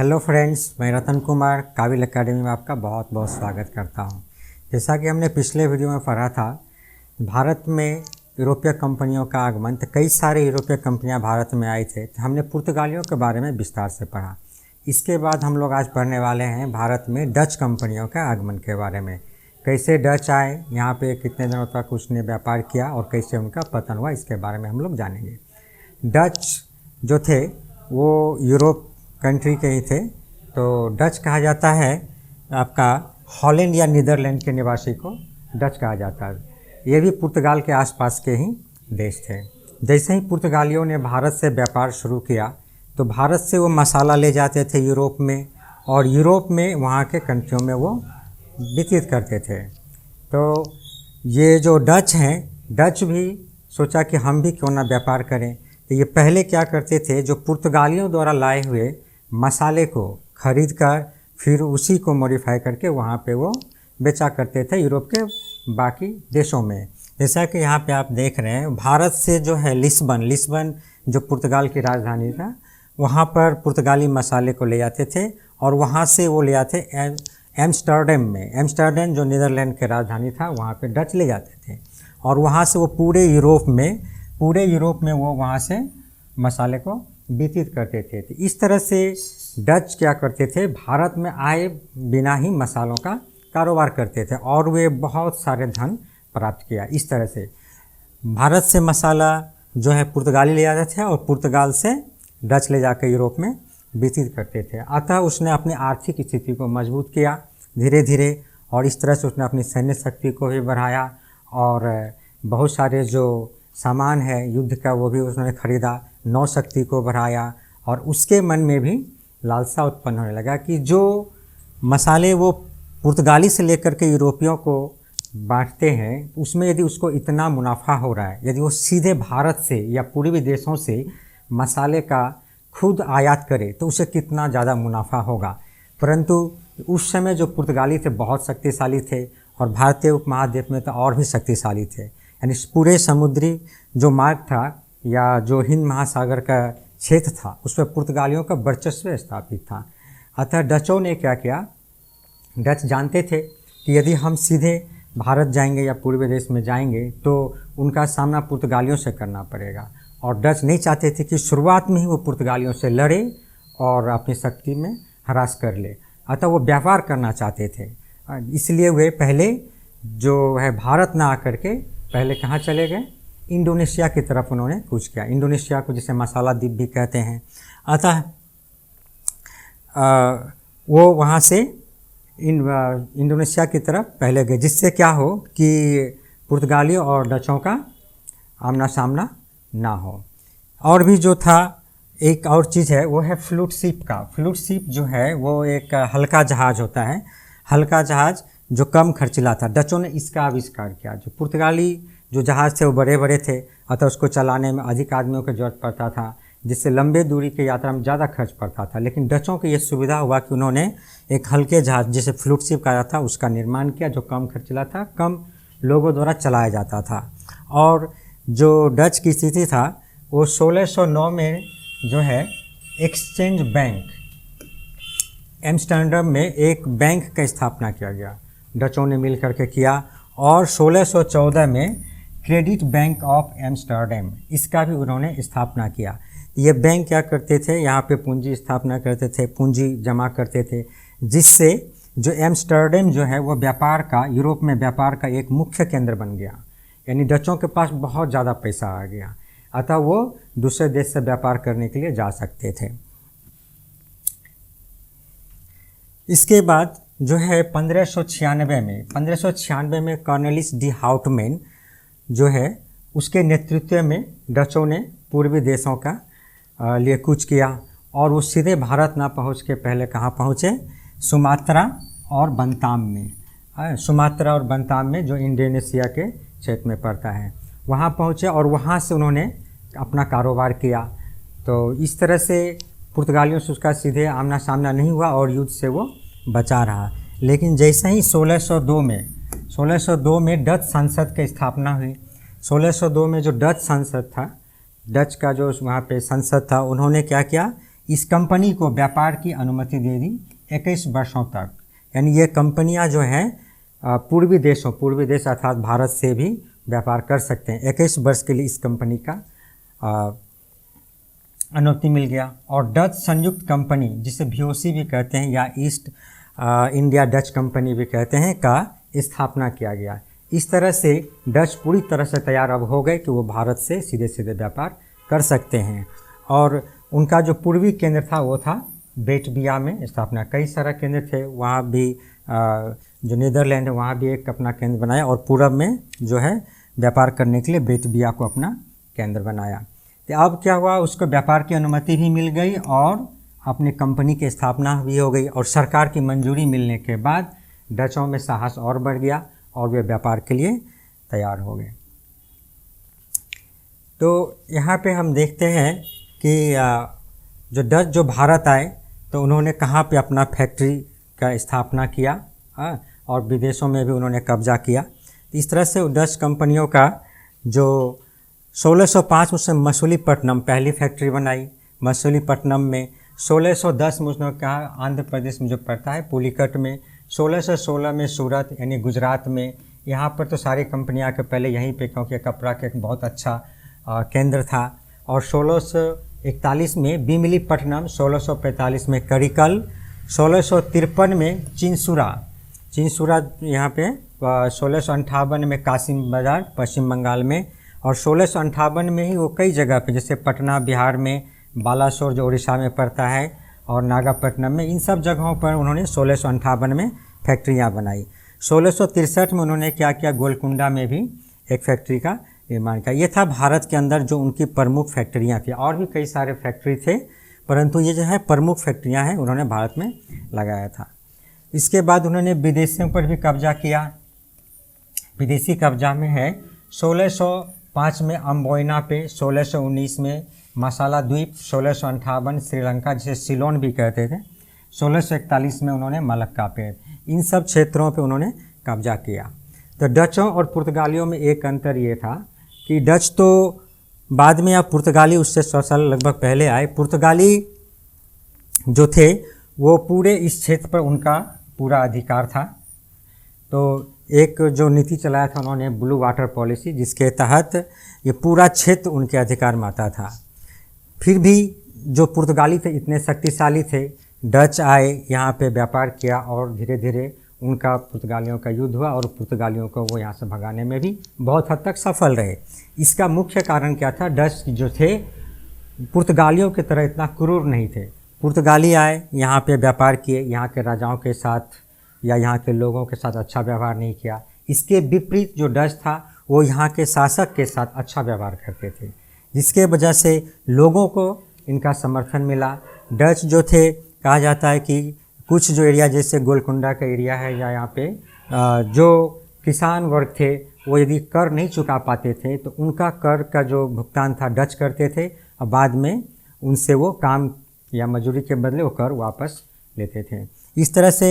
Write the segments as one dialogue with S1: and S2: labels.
S1: Hello friends, मैं रतन कुमार काबिल academy में आपका बहुत बहुत स्वागत करता हूं। जैसा कि हमने पिछले वीडियो में पढ़ा था, भारत में यूरोपीय कंपनियों का आगमन, तो कई सारे यूरोपीय कंपनियां भारत में आई थे। तो हमने पुर्तगालियों के बारे में विस्तार से पढ़ा। इसके बाद हम लोग आज पढ़ने वाले हैं भारत में डच कंपनियों का आगमन के बारे में। कैसे डच आए, यहाँ पे कितने दिनों तक उसने व्यापार किया और कैसे उनका पतन हुआ, इसके बारे में हम लोग जानेंगे। डच जो थे वो यूरोप कंट्री के ही थे। तो डच कहा जाता है, आपका हॉलैंड या नीदरलैंड के निवासी को डच कहा जाता है। ये भी पुर्तगाल के आसपास के ही देश थे। जैसे ही पुर्तगालियों ने भारत से व्यापार शुरू किया तो भारत से वो मसाला ले जाते थे यूरोप में, और यूरोप में वहाँ के कंट्रियों में वो वितरित करते थे। तो ये जो डच हैं, डच भी सोचा कि हम भी क्यों ना व्यापार करें। तो ये पहले क्या करते थे, जो पुर्तगालियों द्वारा लाए हुए मसाले को खरीद कर फिर उसी को मॉडिफाई करके वहाँ पे वो बेचा करते थे यूरोप के बाकी देशों में। जैसा कि यहाँ पे आप देख रहे हैं, भारत से जो है लिस्बन जो पुर्तगाल की राजधानी था, वहाँ पर पुर्तगाली मसाले को ले जाते थे और वहाँ से वो ले आते एम्स्टर्डम में। एम्स्टर्डम जो नीदरलैंड की राजधानी था, वहाँ पे डच ले जाते थे और वहाँ से वो पूरे यूरोप में वो वहाँ से मसाले को वितरित करते थे। तो इस तरह से डच क्या करते थे, भारत में आए बिना ही मसालों का कारोबार करते थे और वे बहुत सारे धन प्राप्त किया। इस तरह से भारत से मसाला जो है पुर्तगाली ले जाते थे और पुर्तगाल से डच ले जाकर यूरोप में वितरित करते थे। अतः उसने अपनी आर्थिक स्थिति को मजबूत किया धीरे धीरे, और इस तरह से उसने अपनी सैन्य शक्ति को भी बढ़ाया और बहुत सारे जो सामान है युद्ध का वो भी उसने खरीदा, नौ शक्ति को बढ़ाया। और उसके मन में भी लालसा उत्पन्न होने लगा कि जो मसाले वो पुर्तगाली से लेकर के यूरोपियों को बांटते हैं, उसमें यदि उसको इतना मुनाफा हो रहा है, यदि वो सीधे भारत से या पूर्वी देशों से मसाले का खुद आयात करे तो उसे कितना ज़्यादा मुनाफा होगा। परंतु उस समय जो पुर्तगाली थे बहुत शक्तिशाली थे और भारतीय उपमहाद्वीप में तो और भी शक्तिशाली थे। यानी पूरे समुद्री जो मार्ग था या जो हिंद महासागर का क्षेत्र था, उस पर पुर्तगालियों का वर्चस्व स्थापित था। अतः डचों ने क्या किया, डच जानते थे कि यदि हम सीधे भारत जाएंगे या पूर्वी देश में जाएंगे तो उनका सामना पुर्तगालियों से करना पड़ेगा, और डच नहीं चाहते थे कि शुरुआत में ही वो पुर्तगालियों से लड़े और अपनी शक्ति में हरास कर ले। अतः वो व्यापार करना चाहते थे, इसलिए वे पहले जो है भारत ना आकर के पहले कहाँ चले गए, इंडोनेशिया की तरफ उन्होंने कूच किया। इंडोनेशिया को जिसे मसाला द्वीप भी कहते हैं। अतः वो वहाँ से इंडोनेशिया की तरफ पहले गए, जिससे क्या हो कि पुर्तगालियों और डचों का आमना सामना ना हो। और भी जो था, एक और चीज़ है, वो है फ्लूट शिप का। फ्लूट शिप जो है वो एक हल्का जहाज़ होता है, हल्का जहाज़ जो कम खर्चीला था। डचों ने इसका आविष्कार किया। जो पुर्तगाली जो जहाज़ थे वो बड़े बड़े थे, अतः उसको चलाने में अधिक आदमियों की ज़रूरत पड़ता था, जिससे लंबे दूरी की यात्रा में ज़्यादा खर्च पड़ता था। लेकिन डचों को ये सुविधा हुआ कि उन्होंने एक हल्के जहाज़ जिसे फ्लूट शिप कहा जाता था उसका निर्माण किया, जो कम खर्चीला था, कम लोगों द्वारा चलाया जाता था। और जो डच की स्थिति था वो 1609 में जो है एक्सचेंज बैंक, एम्स्टर्डम में एक बैंक का स्थापना किया गया, डचों ने मिल करके किया। और 1614 में क्रेडिट बैंक ऑफ एम्स्टर्डम, इसका भी उन्होंने स्थापना किया। ये बैंक क्या करते थे, यहाँ पे पूंजी स्थापना करते थे, पूंजी जमा करते थे, जिससे जो एम्स्टर्डम जो है वो व्यापार का, यूरोप में व्यापार का एक मुख्य केंद्र बन गया। यानी डचों के पास बहुत ज़्यादा पैसा आ गया, अतः वो दूसरे देश से व्यापार करने के लिए जा सकते थे। इसके बाद जो है 1596 में कॉर्नेलिस डी हाउटमैन जो है उसके नेतृत्व में डचों ने पूर्वी देशों का लिए कूच किया, और वो सीधे भारत ना पहुंच के पहले कहाँ पहुँचे, सुमात्रा और बंताम में। सुमात्रा और बंताम में जो इंडोनेशिया के क्षेत्र में पड़ता है, वहाँ पहुँचे और वहाँ से उन्होंने अपना कारोबार किया। तो इस तरह से पुर्तगालियों से उसका सीधे आमना सामना नहीं हुआ और युद्ध से वो बचा रहा। लेकिन जैसे ही 1602 में डच संसद की स्थापना हुई। 1602 में जो डच संसद था, डच का जो वहाँ पे संसद था, उन्होंने क्या किया, इस कंपनी को व्यापार की अनुमति दे दी 21 वर्षों तक। यानी ये कंपनियां जो हैं पूर्वी देश अर्थात भारत से भी व्यापार कर सकते हैं। 21 वर्ष के लिए इस कंपनी का अनुमति मिल गया। और डच संयुक्त कंपनी, जिसे VOC भी कहते हैं या ईस्ट इंडिया डच कंपनी भी कहते हैं, का स्थापना किया गया। इस तरह से डच पूरी तरह से तैयार अब हो गए कि वो भारत से सीधे सीधे व्यापार कर सकते हैं। और उनका जो पूर्वी केंद्र था वो था बेटविया में स्थापना। कई सारे केंद्र थे, वहाँ भी जो नीदरलैंड है वहाँ भी एक अपना केंद्र बनाया, और पूरब में जो है व्यापार करने के लिए बेटविया को अपना केंद्र बनाया। तो अब क्या हुआ, उसको व्यापार की अनुमति भी मिल गई और अपनी कंपनी की स्थापना भी हो गई। और सरकार की मंजूरी मिलने के बाद डचों में साहस और बढ़ गया और वे व्यापार के लिए तैयार हो गए। तो यहाँ पे हम देखते हैं कि जो डच जो भारत आए तो उन्होंने कहाँ पे अपना फैक्ट्री का स्थापना किया, और विदेशों में भी उन्होंने कब्जा किया। इस तरह से डच कंपनियों का जो 1605 में मछलीपट्टनम पहली फैक्ट्री बनाई। मछलीपट्टनम में 1610 में उसने कहा आंध्र प्रदेश में जो पड़ता है पुलिकट में, 1616 में सूरत यानी गुजरात में। यहाँ पर तो सारी कंपनियाँ के पहले यहीं पे, क्योंकि कपड़ा का एक बहुत अच्छा केंद्र था। और 1641 में बीमिलीपट्टनम, 1645 में करिकल, 1653 में चिंसुरा यहाँ पे, 1658 में कासिम बाजार पश्चिम बंगाल में, और 1658 में ही वो कई जगह पे, जैसे पटना बिहार में, बालासोर जो उड़ीसा में पड़ता है, और नागापट्टनम में, इन सब जगहों पर उन्होंने 1658 में फैक्ट्रियाँ बनाई। 1663 में उन्होंने क्या किया, गोलकुंडा में भी एक फैक्ट्री का निर्माण किया। ये था भारत के अंदर जो उनकी प्रमुख फैक्ट्रियाँ थी। और भी कई सारे फैक्ट्री थे, परंतु ये जो है प्रमुख फैक्ट्रियाँ हैं उन्होंने भारत में लगाया था। इसके बाद उन्होंने विदेशियों पर भी कब्जा किया। विदेशी कब्जा में है 1605 में अम्बोइना पे, 1619 में मसाला द्वीप, 1658 श्रीलंका जिसे सिलोन भी कहते थे, 1641 में उन्होंने मलक्का पे, इन सब क्षेत्रों पे उन्होंने कब्जा किया। तो डचों और पुर्तगालियों में एक अंतर ये था कि डच तो बाद में, या पुर्तगाली उससे 100 साल लगभग पहले आए। पुर्तगाली जो थे वो पूरे इस क्षेत्र पर उनका पूरा अधिकार था। तो एक जो नीति चलाया था उन्होंने, ब्लू वाटर पॉलिसी, जिसके तहत ये पूरा क्षेत्र उनके अधिकार में आता था। फिर भी जो पुर्तगाली थे इतने शक्तिशाली थे, डच आए यहाँ पे व्यापार किया और धीरे धीरे उनका पुर्तगालियों का युद्ध हुआ और पुर्तगालियों को वो यहाँ से भगाने में भी बहुत हद तक सफल रहे। इसका मुख्य कारण क्या था, डच जो थे पुर्तगालियों की तरह इतना क्रूर नहीं थे। पुर्तगाली आए, यहाँ पे व्यापार किए, यहाँ के राजाओं के साथ या यहाँ के लोगों के साथ अच्छा व्यवहार नहीं किया। इसके विपरीत जो डच था वो यहाँ के शासक के साथ अच्छा व्यवहार करते थे, जिसके वजह से लोगों को इनका समर्थन मिला। डच जो थे, कहा जाता है कि कुछ जो एरिया जैसे गोलकुंडा का एरिया है या यहाँ पे जो किसान वर्ग थे वो यदि कर नहीं चुका पाते थे तो उनका कर का जो भुगतान था डच करते थे, और बाद में उनसे वो काम या मजदूरी के बदले वो कर वापस लेते थे। इस तरह से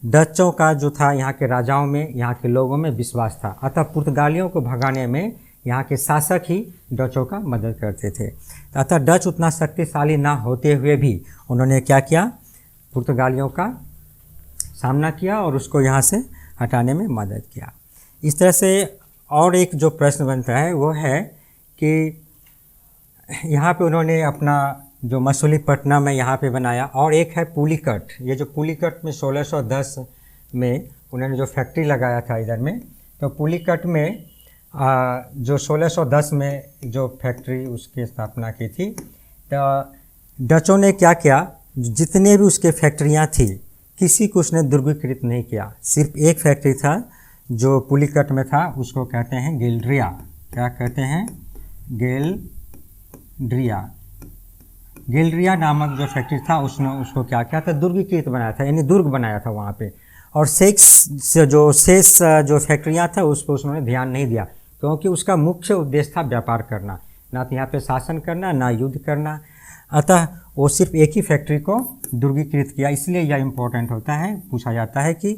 S1: डचों का जो था यहाँ के राजाओं में, यहाँ के लोगों में विश्वास था। अतः पुर्तगालियों को भगाने में यहाँ के शासक ही डचों का मदद करते थे। अतः डच उतना शक्तिशाली ना होते हुए भी उन्होंने क्या किया, पुर्तगालियों का सामना किया और उसको यहाँ से हटाने में मदद किया। इस तरह से और एक जो प्रश्न बनता है वो है कि यहाँ पे उन्होंने अपना जो मछलीपट्टनम में यहाँ पे बनाया, और एक है पुलिकट। ये जो पुलिकट में 1610 में उन्होंने जो फैक्ट्री लगाया था इधर में, तो पुलिकट में जो 1610 में जो फैक्ट्री उसकी स्थापना की थी, तो डचों ने क्या किया, जितने भी उसके फैक्ट्रियाँ थी किसी को उसने दुर्गीकृत नहीं किया। सिर्फ एक फैक्ट्री था जो पुलिकट में था, उसको कहते हैं गेल्ड्रिया। क्या कहते हैं, गेल्ड्रिया नामक जो फैक्ट्री था उसने उसको क्या किया था, दुर्गीकृत बनाया था, यानी दुर्ग बनाया था वहाँ पे। और शेष जो फैक्ट्रियाँ था उसको उसने ध्यान नहीं दिया, क्योंकि उसका मुख्य उद्देश्य था व्यापार करना, ना तो यहाँ पे शासन करना ना युद्ध करना। अतः वो सिर्फ एक ही फैक्ट्री को दुर्गीकृत किया। इसलिए यह इम्पोर्टेंट होता है, पूछा जाता है कि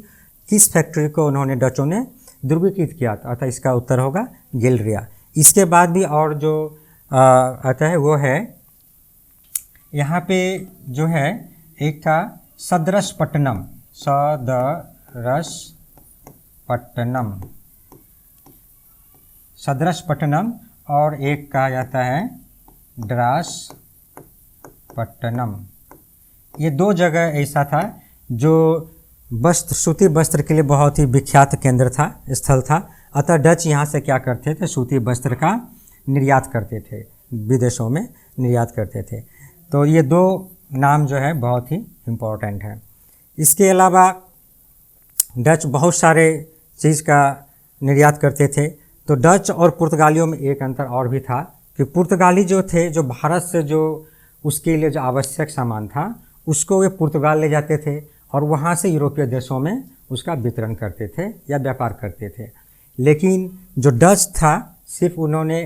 S1: किस फैक्ट्री को उन्होंने डचों ने दुर्गीकृत किया, अतः इसका उत्तर होगा गेल्ड्रिया। इसके बाद भी और जो आता है वो है यहाँ पे जो है एक था सदरसपट्टनम, सदरसपट्टनम और एक कहा जाता है द्रासपट्टनम। ये दो जगह ऐसा था जो वस्त्र, सूती वस्त्र के लिए बहुत ही विख्यात केंद्र था, स्थल था। अतः डच यहाँ से क्या करते थे, सूती वस्त्र का निर्यात करते थे, विदेशों में निर्यात करते थे। तो ये दो नाम जो है बहुत ही इम्पोर्टेंट है। इसके अलावा डच बहुत सारे चीज़ का निर्यात करते थे। तो डच और पुर्तगालियों में एक अंतर और भी था कि पुर्तगाली जो थे, जो भारत से जो उसके लिए जो आवश्यक सामान था उसको वे पुर्तगाल ले जाते थे और वहाँ से यूरोपीय देशों में उसका वितरण करते थे या व्यापार करते थे। लेकिन जो डच था, सिर्फ उन्होंने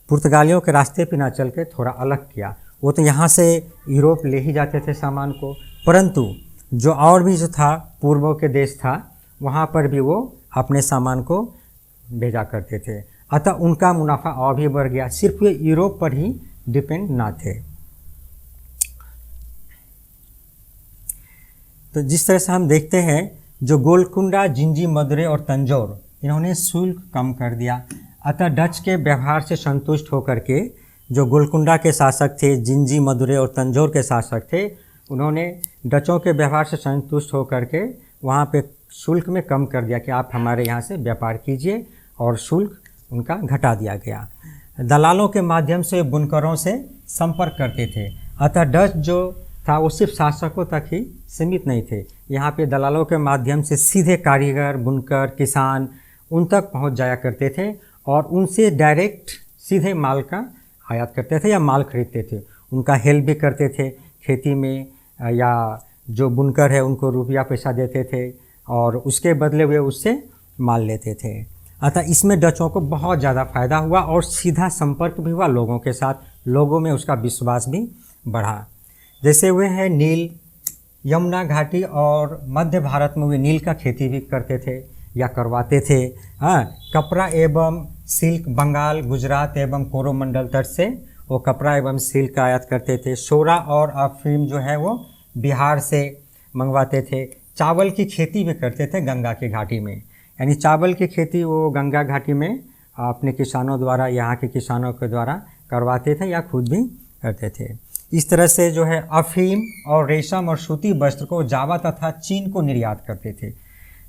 S1: पुर्तगालियों के रास्ते पे ना चल के थोड़ा अलग किया। वो तो यहाँ से यूरोप ले ही जाते थे सामान को, परंतु जो और भी जो था पूर्वों के देश था, वहाँ पर भी वो अपने सामान को भेजा करते थे। अतः उनका मुनाफा और भी बढ़ गया, सिर्फ वे यूरोप पर ही डिपेंड ना थे। तो जिस तरह से हम देखते हैं, जो गोलकुंडा, जिंजी, मदुरै और तंजौर, इन्होंने शुल्क कम कर दिया। अतः डच के व्यवहार से संतुष्ट होकर के जो गोलकुंडा के शासक थे, जिंजी, मदुरै और तंजौर के शासक थे, उन्होंने डचों के व्यवहार से संतुष्ट होकर के वहाँ पे शुल्क में कम कर दिया कि आप हमारे यहाँ से व्यापार कीजिए, और शुल्क उनका घटा दिया गया। दलालों के माध्यम से बुनकरों से संपर्क करते थे। अतः डच जो था वो सिर्फ शासकों तक ही सीमित नहीं थे। यहाँ पे दलालों के माध्यम से सीधे कारीगर, बुनकर, किसान उन तक पहुँच जाया करते थे और उनसे डायरेक्ट सीधे माल का आयात करते थे या माल खरीदते थे। उनका हेल्प भी करते थे खेती में, या जो बुनकर है उनको रुपया पैसा देते थे और उसके बदले वे उससे माल लेते थे। अतः इसमें डचों को बहुत ज़्यादा फ़ायदा हुआ और सीधा संपर्क भी हुआ लोगों के साथ, लोगों में उसका विश्वास भी बढ़ा। जैसे वे हैं नील, यमुना घाटी और मध्य भारत में वे नील का खेती भी करते थे या करवाते थे। हाँ, कपड़ा एवं सिल्क बंगाल, गुजरात एवं कोरोमंडल तट से वो कपड़ा एवं सिल्क का आयात करते थे। सोरा और अफीम जो है वो बिहार से मंगवाते थे। चावल की खेती भी करते थे गंगा की घाटी में, यानी चावल की खेती वो गंगा घाटी में अपने किसानों द्वारा, यहाँ के किसानों के द्वारा करवाते थे या खुद भी करते थे। इस तरह से जो है अफीम और रेशम और सूती वस्त्र को जावा तथा चीन को निर्यात करते थे।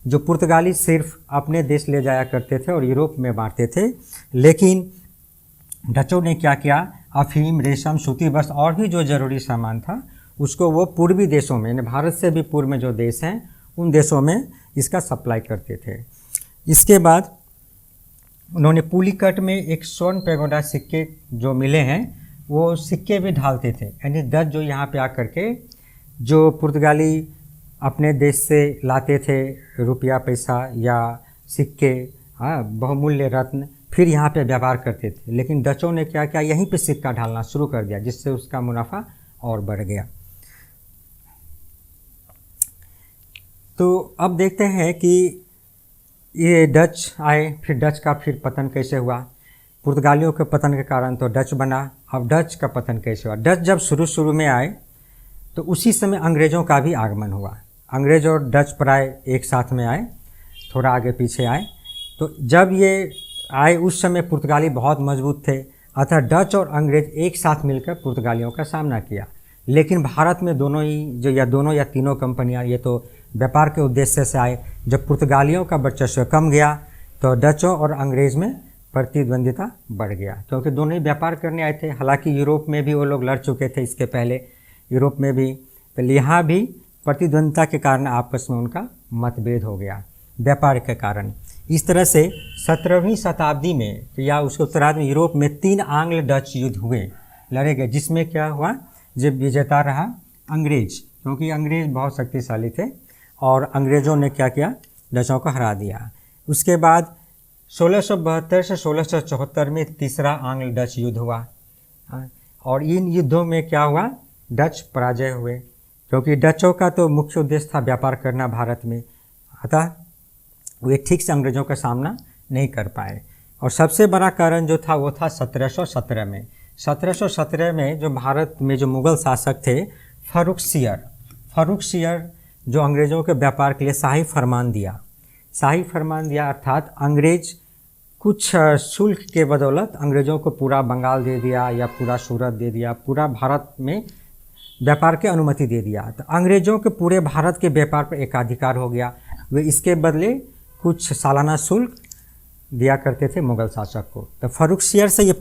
S1: जो पुर्तगाली सिर्फ अपने देश ले जाया करते थे और यूरोप में बांटते थे, लेकिन डचों ने क्या किया, अफीम, रेशम, सूती वस्त्र और भी जो ज़रूरी सामान था उसको वो पूर्वी देशों में, यानी भारत से भी पूर्व में जो देश हैं उन देशों में इसका सप्लाई करते थे। इसके बाद उन्होंने पुलिकट में एक स्वर्ण पैगोडा सिक्के जो मिले हैं वो सिक्के भी ढालते थे। यानी डच जो यहाँ पे आकर के जो पुर्तगाली अपने देश से लाते थे रुपया पैसा या सिक्के, हाँ, बहुमूल्य रत्न, फिर यहाँ पे व्यापार करते थे। लेकिन डचों ने क्या किया, यहीं पे सिक्का ढालना शुरू कर दिया, जिससे उसका मुनाफा और बढ़ गया। तो अब देखते हैं कि ये डच आए, फिर डच का फिर पतन कैसे हुआ। पुर्तगालियों के पतन के कारण तो डच बना, अब डच का पतन कैसे हुआ। डच जब शुरू में आए तो उसी समय अंग्रेज़ों का भी आगमन हुआ। अंग्रेज़ और डच प्राय एक साथ में आए, थोड़ा आगे पीछे आए। तो जब ये आए उस समय पुर्तगाली बहुत मजबूत थे, अतः डच और अंग्रेज़ एक साथ मिलकर पुर्तगालियों का सामना किया। लेकिन भारत में दोनों या तीनों कंपनियां, ये तो व्यापार के उद्देश्य से आए। जब पुर्तगालियों का वर्चस्व कम गया तो डचों और अंग्रेज़ में प्रतिद्वंदिता बढ़ गया, क्योंकि दोनों ही व्यापार करने आए थे। हालांकि यूरोप में भी वो लोग लड़ चुके थे इसके पहले, यूरोप में भी, तो यहाँ भी प्रतिद्वंदिता के कारण आपस में उनका मतभेद हो गया व्यापार के कारण। इस तरह से 17वीं शताब्दी में या उसके उत्तरार्ध में यूरोप में 3 आंग्ल डच युद्ध हुए, लड़े गए, जिसमें क्या हुआ, जब विजेता रहा अंग्रेज, क्योंकि अंग्रेज बहुत शक्तिशाली थे और अंग्रेज़ों ने क्या किया, डचों को हरा दिया। उसके बाद 1672 से 1674 में तीसरा आंग्ल डच युद्ध हुआ और इन युद्धों में क्या हुआ, डच पराजय हुए, क्योंकि डचों का तो मुख्य उद्देश्य था व्यापार करना भारत में। अतः वे ठीक से अंग्रेज़ों का सामना नहीं कर पाए। और सबसे बड़ा कारण जो था वो था 1717 में। 1717 में जो भारत में जो मुग़ल शासक थे फ़र्रुखसियर जो अंग्रेज़ों के व्यापार के लिए शाही फरमान दिया अर्थात अंग्रेज़ कुछ शुल्क के बदौलत अंग्रेज़ों को पूरा बंगाल दे दिया या पूरा सूरत दे दिया, पूरा भारत में व्यापार की अनुमति दे दिया। तो अंग्रेज़ों के पूरे भारत के व्यापार पर एकाधिकार हो गया। वे इसके बदले कुछ सालाना शुल्क दिया करते थे मुग़ल शासक को। तो फ़र्रुखसियर से ये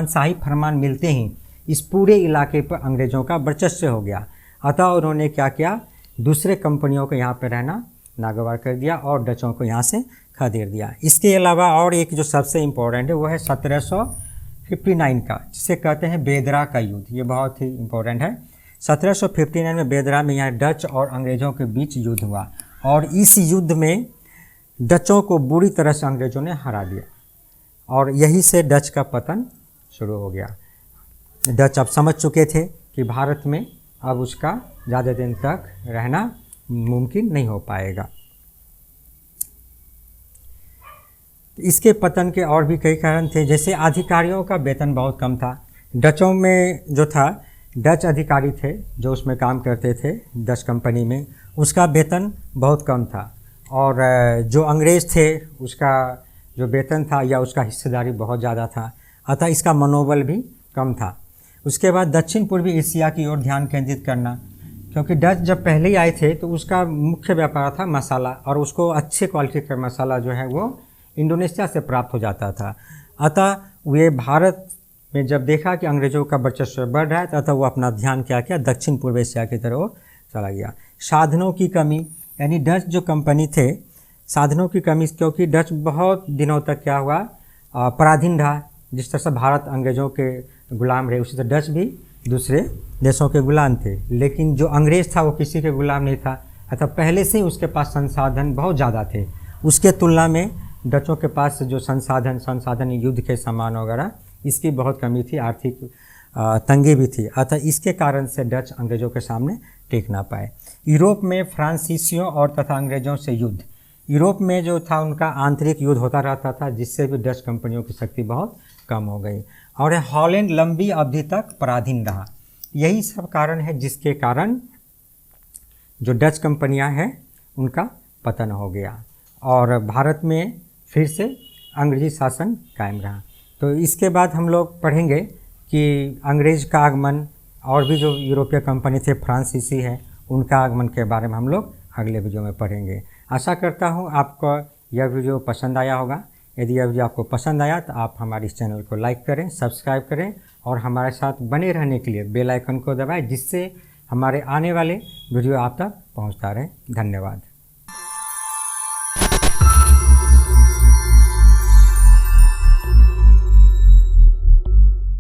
S1: शाही फरमान मिलते ही इस पूरे इलाके पर अंग्रेज़ों का वर्चस्व हो गया। अतः उन्होंने क्या किया, दूसरे कंपनियों को यहाँ पर रहना नागवार कर दिया और डचों को यहाँ से खदेड़ दिया। इसके अलावा और एक जो सबसे इम्पोर्टेंट है वो है 1759 का, जिसे कहते हैं बेदरा का युद्ध। ये बहुत ही इम्पोर्टेंट है। 1759 में बेदरा में यहाँ डच और अंग्रेज़ों के बीच युद्ध हुआ और इस युद्ध में डचों को बुरी तरह से अंग्रेज़ों ने हरा दिया और यही से डच का पतन शुरू हो गया। डच अब समझ चुके थे कि भारत में अब उसका ज़्यादा दिन तक रहना मुमकिन नहीं हो पाएगा। इसके पतन के और भी कई कारण थे, जैसे अधिकारियों का वेतन बहुत कम था। डचों में जो था, डच अधिकारी थे जो उसमें काम करते थे डच कंपनी में, उसका वेतन बहुत कम था और जो अंग्रेज़ थे उसका जो वेतन था या उसका हिस्सेदारी बहुत ज़्यादा था। अतः इसका मनोबल भी कम था। उसके बाद दक्षिण पूर्वी एशिया की ओर ध्यान केंद्रित करना, क्योंकि डच जब पहले ही आए थे तो उसका मुख्य व्यापार था मसाला और उसको अच्छे क्वालिटी का मसाला जो है वो इंडोनेशिया से प्राप्त हो जाता था। अतः वे भारत में जब देखा कि अंग्रेज़ों का वर्चस्व बढ़ रहा है तो अतः वो अपना ध्यान क्या किया, दक्षिण पूर्व एशिया की तरफ चला गया। साधनों की कमी, यानी डच जो कंपनी थे, साधनों की कमी, क्योंकि डच बहुत दिनों तक क्या हुआ, पराधीन रहा। जिस तरह से भारत अंग्रेज़ों के गुलाम रहे उसी तरह डच भी दूसरे देशों के गुलाम थे, लेकिन जो अंग्रेज़ था वो किसी के गुलाम नहीं था। अतः पहले से ही उसके पास संसाधन बहुत ज़्यादा थे। उसके तुलना में डचों के पास जो संसाधन युद्ध के सामान वगैरह, इसकी बहुत कमी थी, आर्थिक तंगी भी थी। अतः इसके कारण से डच अंग्रेज़ों के सामने टिक ना पाए। यूरोप में फ्रांसीसियों और तथा अंग्रेज़ों से युद्ध, यूरोप में जो था उनका आंतरिक युद्ध होता रहता था, जिससे भी डच कंपनियों की शक्ति बहुत कम हो गई और हॉलैंड लंबी अवधि तक पराधीन रहा। यही सब कारण है जिसके कारण जो डच कंपनियां हैं उनका पतन हो गया और भारत में फिर से अंग्रेजी शासन कायम रहा। तो इसके बाद हम लोग पढ़ेंगे कि अंग्रेज़ का आगमन और भी जो यूरोपीय कंपनी थे फ्रांसीसी है उनका आगमन के बारे में हम लोग अगले वीडियो में पढ़ेंगे। आशा करता हूँ आपको यह वीडियो पसंद आया होगा। यदि यह वीडियो आपको पसंद आया तो आप हमारे इस चैनल को लाइक करें, सब्सक्राइब करें और हमारे साथ बने रहने के लिए बेल आइकन को दबाएं, जिससे हमारे आने वाले वीडियो आप तक पहुँचता रहे। धन्यवाद।